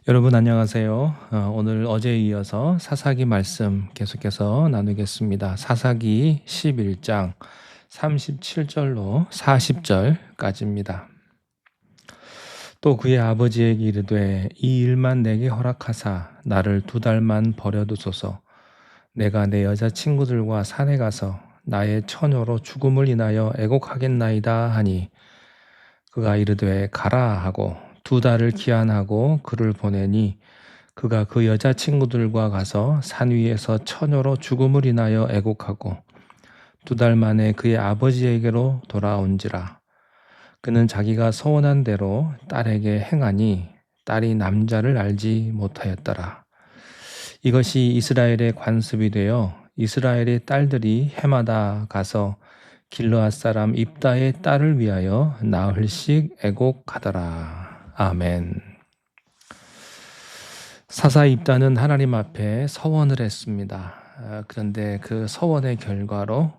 여러분 안녕하세요. 오늘 어제에 이어서 사사기 말씀 계속해서 나누겠습니다. 사사기 11장 37절로 40절까지입니다. 또 그의 아버지에게 이르되 이 일만 내게 허락하사 나를 2달만 버려두소서. 내가 내 여자친구들과 산에 가서 나의 처녀로 죽음을 인하여 애곡하겠나이다 하니 그가 이르되 가라 하고 2달을 기한하고 그를 보내니 그가 그 여자친구들과 가서 산 위에서 처녀로 죽음을 인하여 애곡하고 2달 만에 그의 아버지에게로 돌아온지라. 그는 자기가 서원한 대로 딸에게 행하니 딸이 남자를 알지 못하였더라. 이것이 이스라엘의 관습이 되어 이스라엘의 딸들이 해마다 가서 길르앗 사람 입다의 딸을 위하여 나흘씩 애곡하더라. 아멘. 사사 입다는 하나님 앞에 서원을 했습니다. 그런데 그 서원의 결과로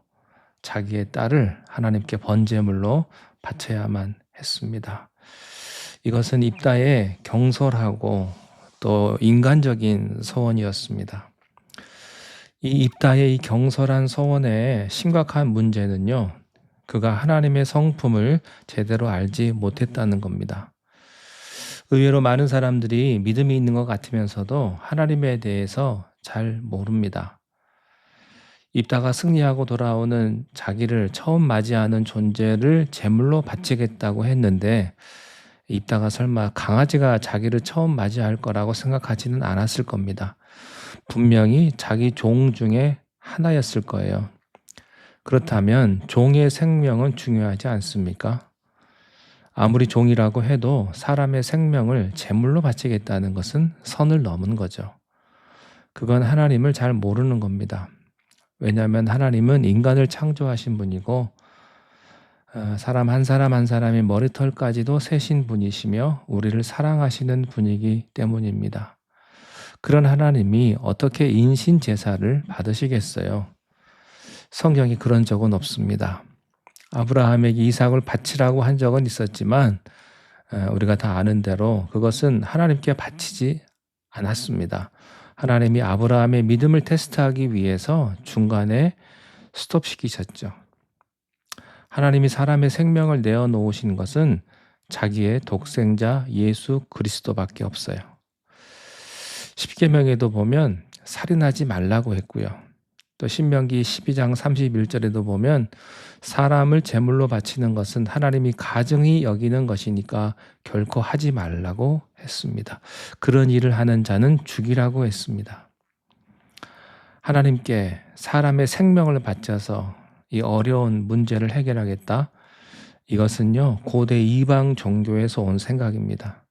자기의 딸을 하나님께 번제물로 바쳐야만 했습니다. 이것은 입다의 경솔하고 또 인간적인 서원이었습니다. 이 입다의 이 경솔한 서원의 심각한 문제는요, 그가 하나님의 성품을 제대로 알지 못했다는 겁니다. 의외로 많은 사람들이 믿음이 있는 것 같으면서도 하나님에 대해서 잘 모릅니다. 입다가 승리하고 돌아오는 자기를 처음 맞이하는 존재를 제물로 바치겠다고 했는데 입다가 설마 강아지가 자기를 처음 맞이할 거라고 생각하지는 않았을 겁니다. 분명히 자기 종 중에 하나였을 거예요. 그렇다면 종의 생명은 중요하지 않습니까? 아무리 종이라고 해도 사람의 생명을 제물로 바치겠다는 것은 선을 넘은 거죠. 그건 하나님을 잘 모르는 겁니다. 왜냐하면 하나님은 인간을 창조하신 분이고 사람 한 사람 한 사람의 머리털까지도 세신 분이시며 우리를 사랑하시는 분이기 때문입니다. 그런 하나님이 어떻게 인신 제사를 받으시겠어요? 성경이 그런 적은 없습니다. 아브라함에게 이삭을 바치라고 한 적은 있었지만 우리가 다 아는 대로 그것은 하나님께 바치지 않았습니다. 하나님이 아브라함의 믿음을 테스트하기 위해서 중간에 스톱시키셨죠. 하나님이 사람의 생명을 내어놓으신 것은 자기의 독생자 예수 그리스도밖에 없어요. 십계명에도 보면 살인하지 말라고 했고요. 또 신명기 12장 31절에도 보면 사람을 제물로 바치는 것은 하나님이 가증히 여기는 것이니까 결코 하지 말라고 했습니다. 그런 일을 하는 자는 죽이라고 했습니다. 하나님께 사람의 생명을 바쳐서 이 어려운 문제를 해결하겠다. 이것은요, 고대 이방 종교에서 온 생각입니다.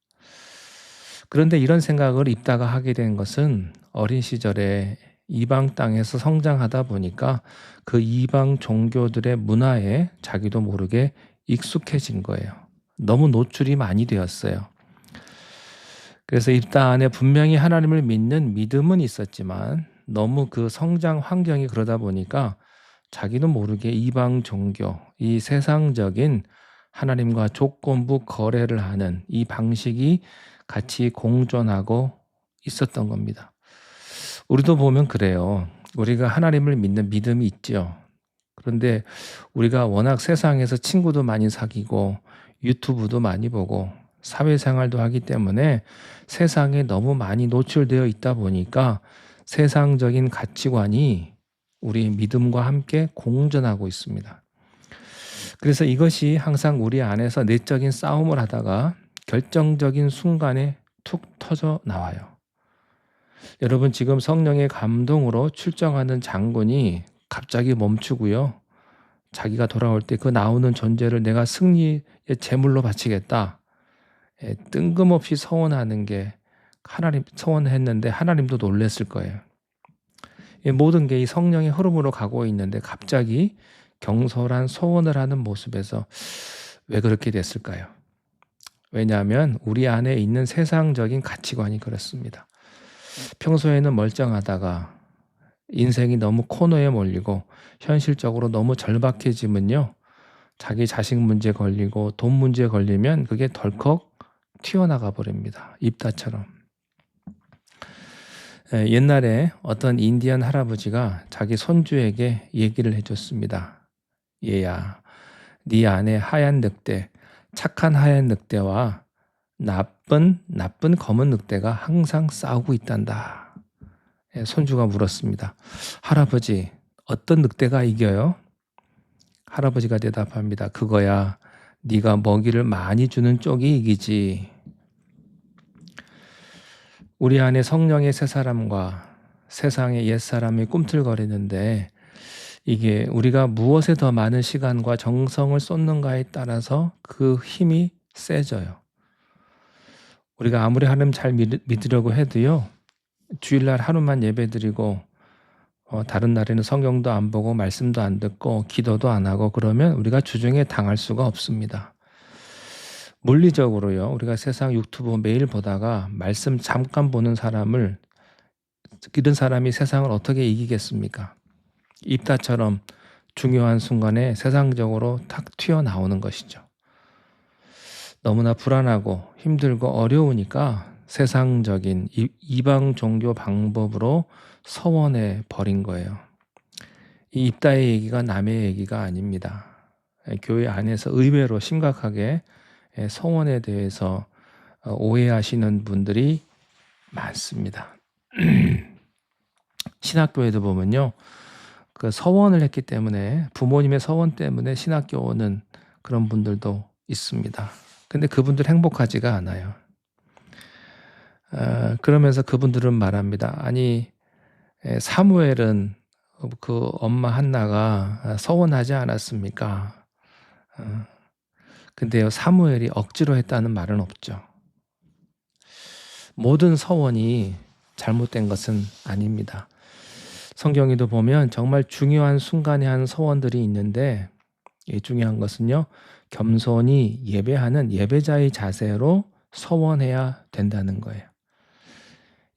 그런데 이런 생각을 입다가 하게 된 것은 어린 시절에 이방 땅에서 성장하다 보니까 그 이방 종교들의 문화에 자기도 모르게 익숙해진 거예요. 너무 노출이 많이 되었어요. 그래서 입다 안에 분명히 하나님을 믿는 믿음은 있었지만 너무 그 성장 환경이 그러다 보니까 자기도 모르게 이방 종교, 이 세상적인 하나님과 조건부 거래를 하는 이 방식이 같이 공존하고 있었던 겁니다. 우리도 보면 그래요. 우리가 하나님을 믿는 믿음이 있죠. 그런데 우리가 워낙 세상에서 친구도 많이 사귀고 유튜브도 많이 보고 사회생활도 하기 때문에 세상에 너무 많이 노출되어 있다 보니까 세상적인 가치관이 우리 믿음과 함께 공존하고 있습니다. 그래서 이것이 항상 우리 안에서 내적인 싸움을 하다가 결정적인 순간에 툭 터져 나와요. 여러분 지금 성령의 감동으로 출정하는 장군이 갑자기 멈추고요. 자기가 돌아올 때 그 나오는 존재를 내가 승리의 제물로 바치겠다. 뜬금없이 서원하는 게 하나님 서원했는데 하나님도 놀랐을 거예요. 모든 게 이 성령의 흐름으로 가고 있는데 갑자기 경솔한 서원을 하는 모습에서 왜 그렇게 됐을까요? 왜냐하면 우리 안에 있는 세상적인 가치관이 그렇습니다. 평소에는 멀쩡하다가 인생이 너무 코너에 몰리고 현실적으로 너무 절박해지면요. 자기 자식 문제 걸리고 돈 문제 걸리면 그게 덜컥 튀어나가 버립니다. 입다처럼. 옛날에 어떤 인디언 할아버지가 자기 손주에게 얘기를 해줬습니다. 얘야, 네 안에 하얀 늑대, 착한 하얀 늑대와 나쁜 검은 늑대가 항상 싸우고 있단다. 손주가 물었습니다. 할아버지, 어떤 늑대가 이겨요? 할아버지가 대답합니다. 그거야, 네가 먹이를 많이 주는 쪽이 이기지. 우리 안에 성령의 새 사람과 세상의 옛 사람이 꿈틀거리는데 이게 우리가 무엇에 더 많은 시간과 정성을 쏟는가에 따라서 그 힘이 세져요. 우리가 아무리 하나님 잘 믿으려고 해도요. 주일날 하루만 예배드리고 다른 날에는 성경도 안 보고 말씀도 안 듣고 기도도 안 하고 그러면 우리가 주중에 당할 수가 없습니다. 물리적으로요. 우리가 세상 유튜브 매일 보다가 말씀 잠깐 보는 사람을 이런 사람이 세상을 어떻게 이기겠습니까? 입다처럼 중요한 순간에 세상적으로 탁 튀어나오는 것이죠. 너무나 불안하고 힘들고 어려우니까 세상적인 이방 종교 방법으로 서원해 버린 거예요. 이 입다의 얘기가 남의 얘기가 아닙니다. 교회 안에서 의외로 심각하게 서원에 대해서 오해하시는 분들이 많습니다. 신학교에도 보면요. 그 서원을 했기 때문에 부모님의 서원 때문에 신학교 오는 그런 분들도 있습니다. 근데 그분들 행복하지가 않아요. 그러면서 그분들은 말합니다. 아니 사무엘은 그 엄마 한나가 서원하지 않았습니까? 근데요 사무엘이 억지로 했다는 말은 없죠. 모든 서원이 잘못된 것은 아닙니다. 성경에도 보면 정말 중요한 순간에 한 서원들이 있는데 이 중요한 것은요. 겸손히 예배하는 예배자의 자세로 서원해야 된다는 거예요.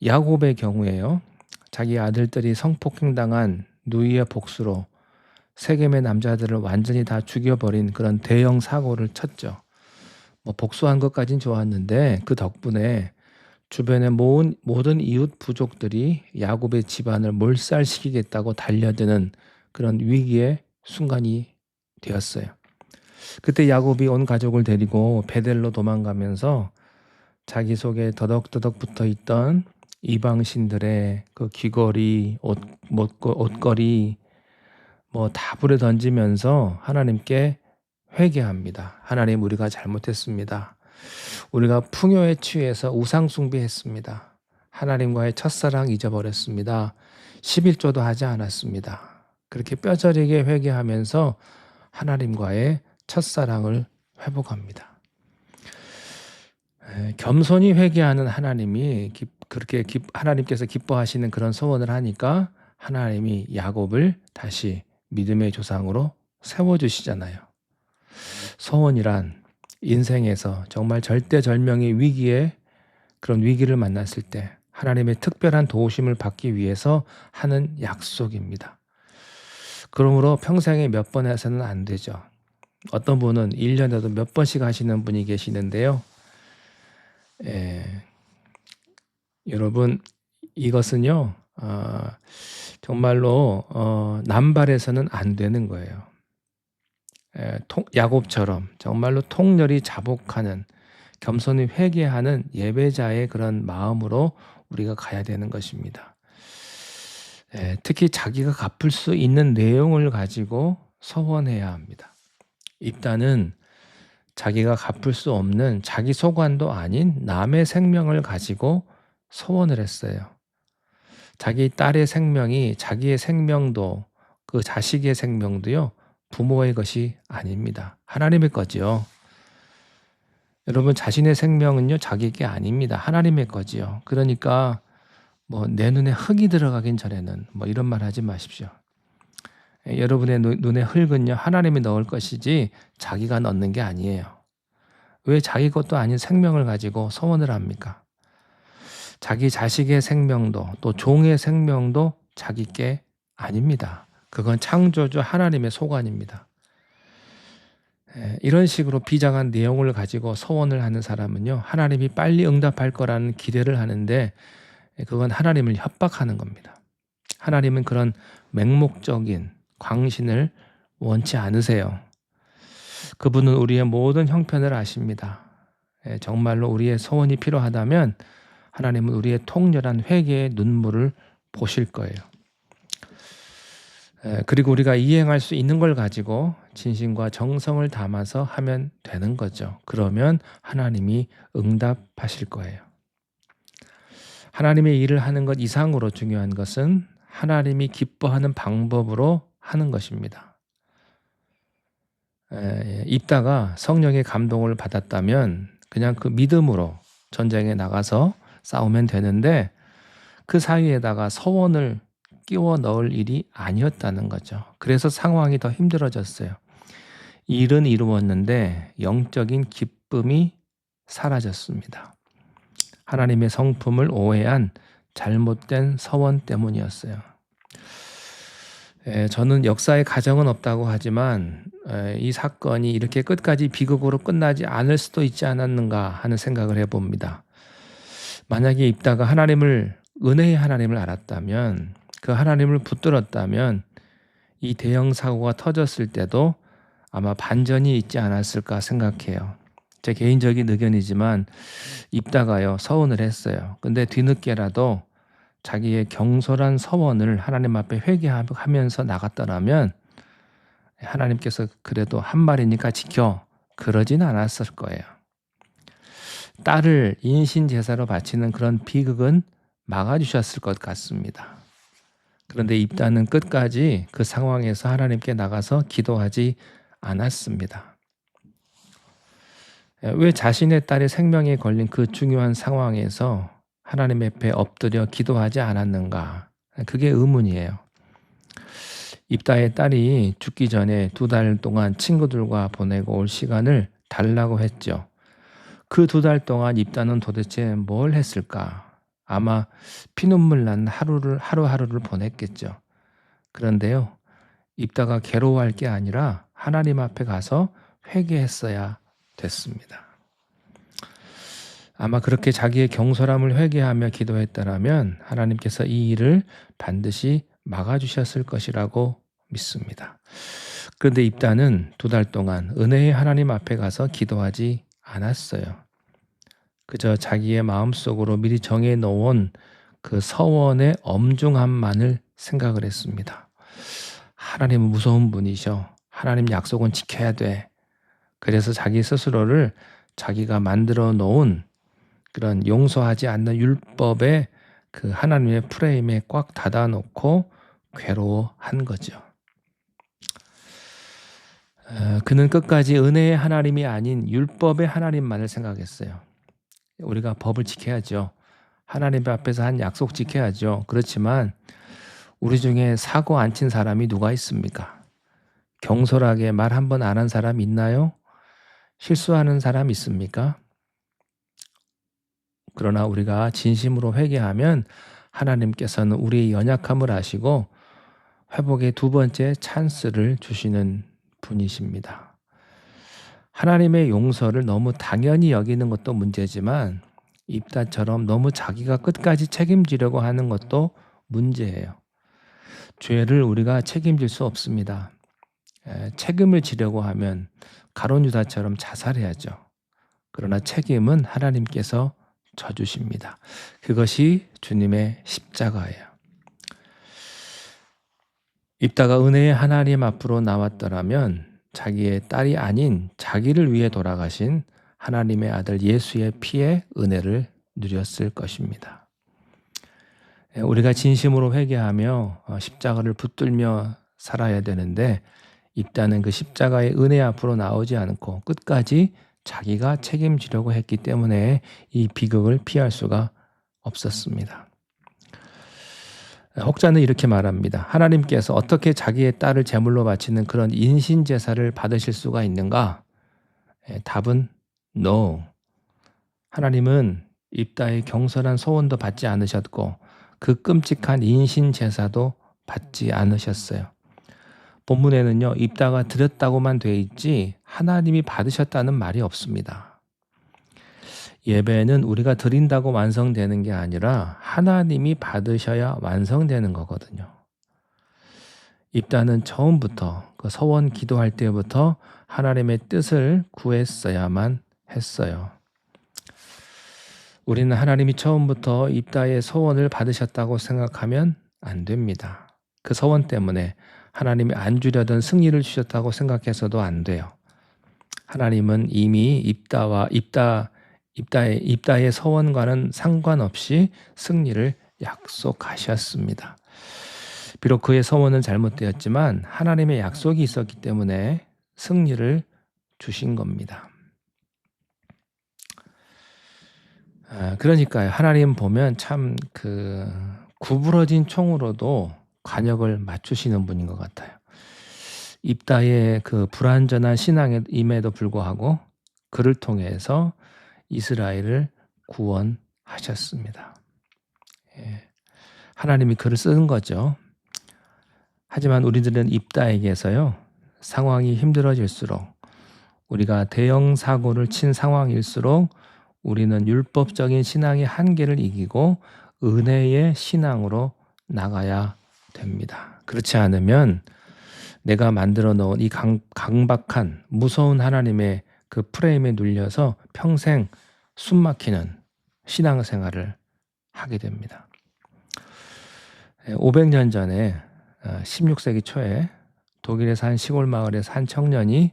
야곱의 경우에요. 자기 아들들이 성폭행당한 누이의 복수로 세겜의 남자들을 완전히 다 죽여버린 그런 대형 사고를 쳤죠. 복수한 것까진 좋았는데 그 덕분에 주변의 모든 이웃 부족들이 야곱의 집안을 몰살시키겠다고 달려드는 그런 위기의 순간이 되었어요. 그때 야곱이 온 가족을 데리고 베델로 도망가면서 자기 속에 더덕더덕 붙어있던 이방신들의 그 귀걸이, 옷걸이 다 불에 던지면서 하나님께 회개합니다. 하나님 우리가 잘못했습니다. 우리가 풍요에 취해서 우상 숭배했습니다. 하나님과의 첫사랑 잊어버렸습니다. 11조도 하지 않았습니다. 그렇게 뼈저리게 회개하면서 하나님과의 첫사랑을 회복합니다. 겸손히 회개하는 하나님이 그렇게 하나님께서 기뻐하시는 그런 소원을 하니까 하나님이 야곱을 다시 믿음의 조상으로 세워주시잖아요. 소원이란 인생에서 정말 절대절명의 위기에 그런 위기를 만났을 때 하나님의 특별한 도우심을 받기 위해서 하는 약속입니다. 그러므로 평생에 몇 번 해서는 안 되죠. 어떤 분은 1년에도 몇 번씩 하시는 분이 계시는데요. 여러분 이것은요 정말로 남발해서는 안 되는 거예요. 야곱처럼 정말로 통렬히 자복하는 겸손히 회개하는 예배자의 그런 마음으로 우리가 가야 되는 것입니다. 특히 자기가 갚을 수 있는 내용을 가지고 서원해야 합니다. 입다는 자기가 갚을 수 없는 자기 소관도 아닌 남의 생명을 가지고 서원을 했어요. 자기 딸의 생명이 자기의 생명도 그 자식의 생명도요. 부모의 것이 아닙니다. 하나님의 거지요. 여러분 자신의 생명은요 자기 게 아닙니다. 하나님의 거지요. 그러니까 내 눈에 흙이 들어가긴 전에는 이런 말 하지 마십시오. 여러분의 눈에 흙은요 하나님이 넣을 것이지 자기가 넣는 게 아니에요. 왜 자기 것도 아닌 생명을 가지고 서원을 합니까? 자기 자식의 생명도 또 종의 생명도 자기 게 아닙니다. 그건 창조주 하나님의 소관입니다. 이런 식으로 비장한 내용을 가지고 서원을 하는 사람은요 하나님이 빨리 응답할 거라는 기대를 하는데 그건 하나님을 협박하는 겁니다. 하나님은 그런 맹목적인 광신을 원치 않으세요. 그분은 우리의 모든 형편을 아십니다. 정말로 우리의 소원이 필요하다면 하나님은 우리의 통렬한 회개의 눈물을 보실 거예요. 그리고 우리가 이행할 수 있는 걸 가지고 진심과 정성을 담아서 하면 되는 거죠. 그러면 하나님이 응답하실 거예요. 하나님의 일을 하는 것 이상으로 중요한 것은 하나님이 기뻐하는 방법으로 하는 것입니다. 입다가 성령의 감동을 받았다면 그냥 그 믿음으로 전쟁에 나가서 싸우면 되는데 그 사이에다가 서원을 끼워 넣을 일이 아니었다는 거죠. 그래서 상황이 더 힘들어졌어요. 일은 이루었는데 영적인 기쁨이 사라졌습니다. 하나님의 성품을 오해한 잘못된 서원 때문이었어요. 저는 역사에 가정은 없다고 하지만 이 사건이 이렇게 끝까지 비극으로 끝나지 않을 수도 있지 않았는가 하는 생각을 해봅니다. 만약에 입다가 은혜의 하나님을 알았다면, 그 하나님을 붙들었다면 이 대형 사고가 터졌을 때도 아마 반전이 있지 않았을까 생각해요. 제 개인적인 의견이지만 입다가요 서원을 했어요. 근데 뒤늦게라도 자기의 경솔한 서원을 하나님 앞에 회개하면서 나갔더라면 하나님께서 그래도 한 말이니까 지켜, 그러진 않았을 거예요. 딸을 인신제사로 바치는 그런 비극은 막아주셨을 것 같습니다. 그런데 입다는 끝까지 그 상황에서 하나님께 나가서 기도하지 않았습니다. 왜 자신의 딸의 생명에 걸린 그 중요한 상황에서 하나님 앞에 엎드려 기도하지 않았는가? 그게 의문이에요. 입다의 딸이 죽기 전에 2달 동안 친구들과 보내고 올 시간을 달라고 했죠. 그 2달 동안 입다는 도대체 뭘 했을까? 아마 피눈물 난 하루하루를 보냈겠죠. 그런데요, 입다가 괴로워할 게 아니라 하나님 앞에 가서 회개했어야 됐습니다. 아마 그렇게 자기의 경솔함을 회개하며 기도했다라면 하나님께서 이 일을 반드시 막아주셨을 것이라고 믿습니다. 그런데 입다는 2달 동안 은혜의 하나님 앞에 가서 기도하지 않았어요. 그저 자기의 마음속으로 미리 정해놓은 그 서원의 엄중함만을 생각을 했습니다. 하나님은 무서운 분이셔. 하나님 약속은 지켜야 돼. 그래서 자기 스스로를 자기가 만들어 놓은 그런 용서하지 않는 율법의 그 하나님의 프레임에 꽉 닫아놓고 괴로워한 거죠. 그는 끝까지 은혜의 하나님이 아닌 율법의 하나님만을 생각했어요. 우리가 법을 지켜야죠. 하나님 앞에서 한 약속 지켜야죠. 그렇지만 우리 중에 사고 안 친 사람이 누가 있습니까? 경솔하게 말 한 번 안 한 사람 있나요? 실수하는 사람 있습니까? 그러나 우리가 진심으로 회개하면 하나님께서는 우리의 연약함을 아시고 회복의 2번째 찬스를 주시는 분이십니다. 하나님의 용서를 너무 당연히 여기는 것도 문제지만 입다처럼 너무 자기가 끝까지 책임지려고 하는 것도 문제예요. 죄를 우리가 책임질 수 없습니다. 책임을 지려고 하면 가룟 유다처럼 자살해야죠. 그러나 책임은 하나님께서 져주십니다. 그것이 주님의 십자가예요. 입다가 은혜의 하나님 앞으로 나왔더라면 자기의 딸이 아닌 자기를 위해 돌아가신 하나님의 아들 예수의 피의 은혜를 누렸을 것입니다. 우리가 진심으로 회개하며 십자가를 붙들며 살아야 되는데 입다는 그 십자가의 은혜 앞으로 나오지 않고 끝까지 자기가 책임지려고 했기 때문에 이 비극을 피할 수가 없었습니다. 혹자는 이렇게 말합니다. 하나님께서 어떻게 자기의 딸을 제물로 바치는 그런 인신제사를 받으실 수가 있는가? 답은 no. 하나님은 입다의 경솔한 소원도 받지 않으셨고 그 끔찍한 인신제사도 받지 않으셨어요. 본문에는요, 입다가 드렸다고만 돼 있지 하나님이 받으셨다는 말이 없습니다. 예배는 우리가 드린다고 완성되는 게 아니라 하나님이 받으셔야 완성되는 거거든요. 입다는 처음부터 그 서원 기도할 때부터 하나님의 뜻을 구했어야만 했어요. 우리는 하나님이 처음부터 입다의 서원을 받으셨다고 생각하면 안 됩니다. 그 서원 때문에 하나님이 안 주려던 승리를 주셨다고 생각해서도 안 돼요. 하나님은 이미 입다의 서원과는 상관없이 승리를 약속하셨습니다. 비록 그의 서원은 잘못되었지만 하나님의 약속이 있었기 때문에 승리를 주신 겁니다. 그러니까요. 하나님 보면 참 구부러진 총으로도 관역을 맞추시는 분인 것 같아요. 입다의 그 불완전한 신앙임에도 불구하고 그를 통해서 이스라엘을 구원하셨습니다. 하나님이 그를 쓰는 거죠. 하지만 우리들은 입다에게서요, 상황이 힘들어질수록, 우리가 대형 사고를 친 상황일수록 우리는 율법적인 신앙의 한계를 이기고 은혜의 신앙으로 나가야 됩니다. 그렇지 않으면 내가 만들어 놓은 이 강박한 무서운 하나님의 그 프레임에 눌려서 평생 숨막히는 신앙생활을 하게 됩니다. 500년 전에 16세기 초에 독일에서 한 시골 마을에서 한 청년이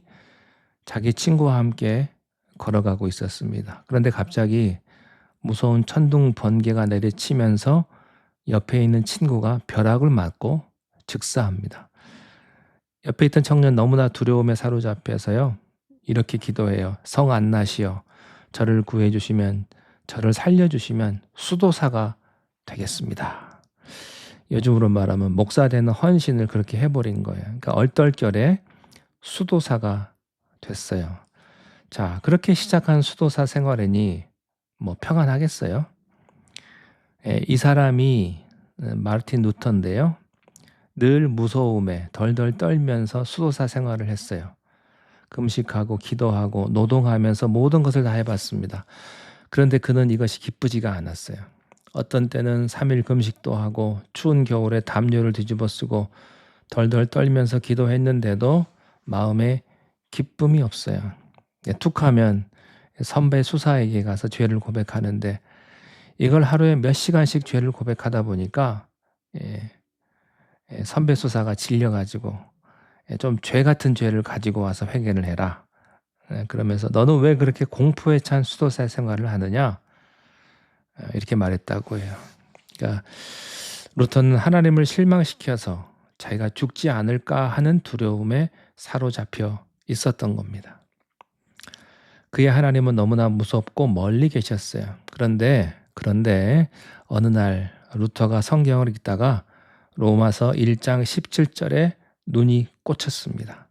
자기 친구와 함께 걸어가고 있었습니다. 그런데 갑자기 무서운 천둥 번개가 내리치면서 옆에 있는 친구가 벼락을 맞고 즉사합니다. 옆에 있던 청년 너무나 두려움에 사로잡혀서요, 이렇게 기도해요. 성 안나시여, 저를 구해주시면, 저를 살려주시면 수도사가 되겠습니다. 요즘으로 말하면 목사 되는 헌신을 그렇게 해버린 거예요. 그러니까 얼떨결에 수도사가 됐어요. 자, 그렇게 시작한 수도사 생활이니 뭐 평안하겠어요? 이 사람이 마르틴 루터인데요. 늘 무서움에 덜덜 떨면서 수도사 생활을 했어요. 금식하고 기도하고 노동하면서 모든 것을 다 해봤습니다. 그런데 그는 이것이 기쁘지가 않았어요. 어떤 때는 3일 금식도 하고 추운 겨울에 담요를 뒤집어 쓰고 덜덜 떨면서 기도했는데도 마음에 기쁨이 없어요. 툭하면 선배 수사에게 가서 죄를 고백하는데 이걸 하루에 몇 시간씩 죄를 고백하다 보니까 선배 수사가 질려가지고 좀 죄 같은 죄를 가지고 와서 회개를 해라. 그러면서 너는 왜 그렇게 공포에 찬 수도사 생활을 하느냐? 이렇게 말했다고 해요. 그러니까 루터는 하나님을 실망시켜서 자기가 죽지 않을까 하는 두려움에 사로잡혀 있었던 겁니다. 그의 하나님은 너무나 무섭고 멀리 계셨어요. 그런데 어느 날 루터가 성경을 읽다가 로마서 1장 17절에 눈이 꽂혔습니다.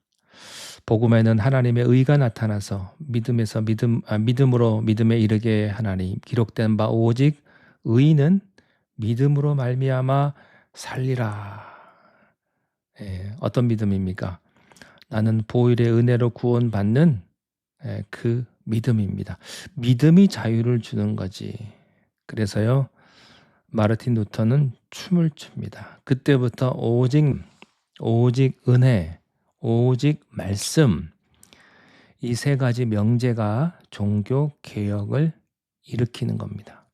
복음에는 하나님의 의가 나타나서 믿음으로 믿음에 이르게 하나니 기록된 바 오직 의인은 믿음으로 말미암아 살리라. 어떤 믿음입니까? 나는 보혈의 은혜로 구원받는 그 믿음입니다. 믿음이 자유를 주는 거지. 그래서요, 마르틴 루터는 춤을 춥니다. 그때부터 오직 은혜, 오직 말씀, 이 세 가지 명제가 종교 개혁을 일으키는 겁니다.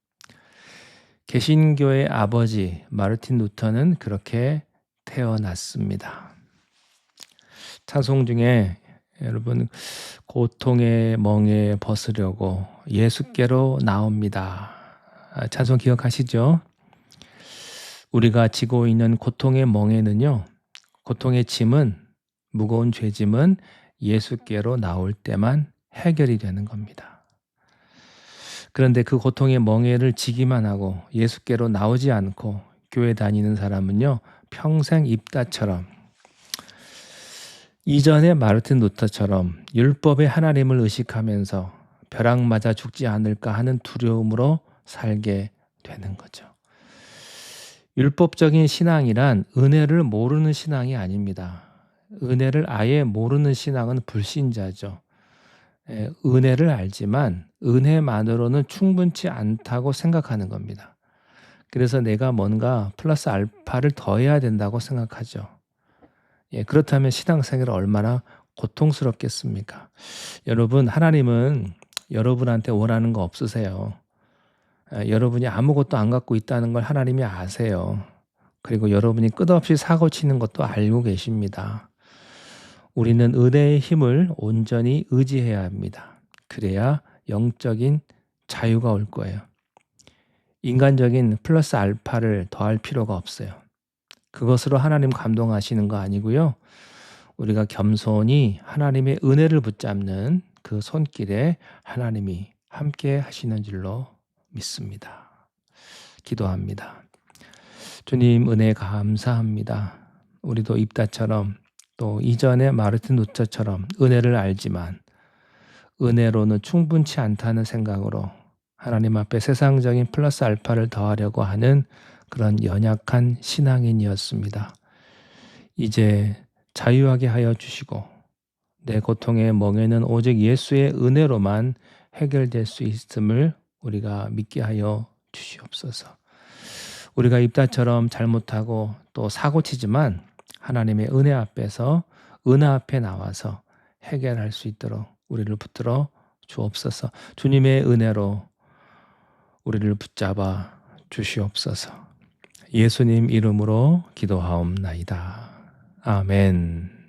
개신교의 아버지 마르틴 루터는 그렇게 태어났습니다. 찬송 중에 여러분, 고통의 멍에 벗으려고 예수께로 나옵니다. 찬송 기억하시죠? 우리가 지고 있는 고통의 멍에는요, 고통의 짐은, 무거운 죄짐은 예수께로 나올 때만 해결이 되는 겁니다. 그런데 그 고통의 멍에를 지기만 하고 예수께로 나오지 않고 교회 다니는 사람은요, 평생 입다처럼, 이전에 마르틴 루터처럼 율법의 하나님을 의식하면서 벼락 맞아 죽지 않을까 하는 두려움으로 살게 되는 거죠. 율법적인 신앙이란 은혜를 모르는 신앙이 아닙니다. 은혜를 아예 모르는 신앙은 불신자죠. 은혜를 알지만 은혜만으로는 충분치 않다고 생각하는 겁니다. 그래서 내가 뭔가 플러스 알파를 더해야 된다고 생각하죠. 예, 그렇다면 신앙생활이 얼마나 고통스럽겠습니까? 여러분, 하나님은 여러분한테 원하는 거 없으세요. 여러분이 아무것도 안 갖고 있다는 걸 하나님이 아세요. 그리고 여러분이 끝없이 사고 치는 것도 알고 계십니다. 우리는 은혜의 힘을 온전히 의지해야 합니다. 그래야 영적인 자유가 올 거예요. 인간적인 플러스 알파를 더할 필요가 없어요. 그것으로 하나님 감동하시는 거 아니고요. 우리가 겸손히 하나님의 은혜를 붙잡는 그 손길에 하나님이 함께 하시는 줄로 믿습니다. 기도합니다. 주님 은혜 감사합니다. 우리도 입다처럼 또 이전에 마르틴 루터처럼 은혜를 알지만 은혜로는 충분치 않다는 생각으로 하나님 앞에 세상적인 플러스 알파를 더하려고 하는 그런 연약한 신앙인이었습니다. 이제 자유하게 하여 주시고 내 고통의 멍에는 오직 예수의 은혜로만 해결될 수 있음을 우리가 믿게 하여 주시옵소서. 우리가 입다처럼 잘못하고 또 사고치지만 하나님의 은혜 앞에서 은혜 앞에 나와서 해결할 수 있도록 우리를 붙들어 주옵소서. 주님의 은혜로 우리를 붙잡아 주시옵소서. 예수님 이름으로 기도하옵나이다. 아멘.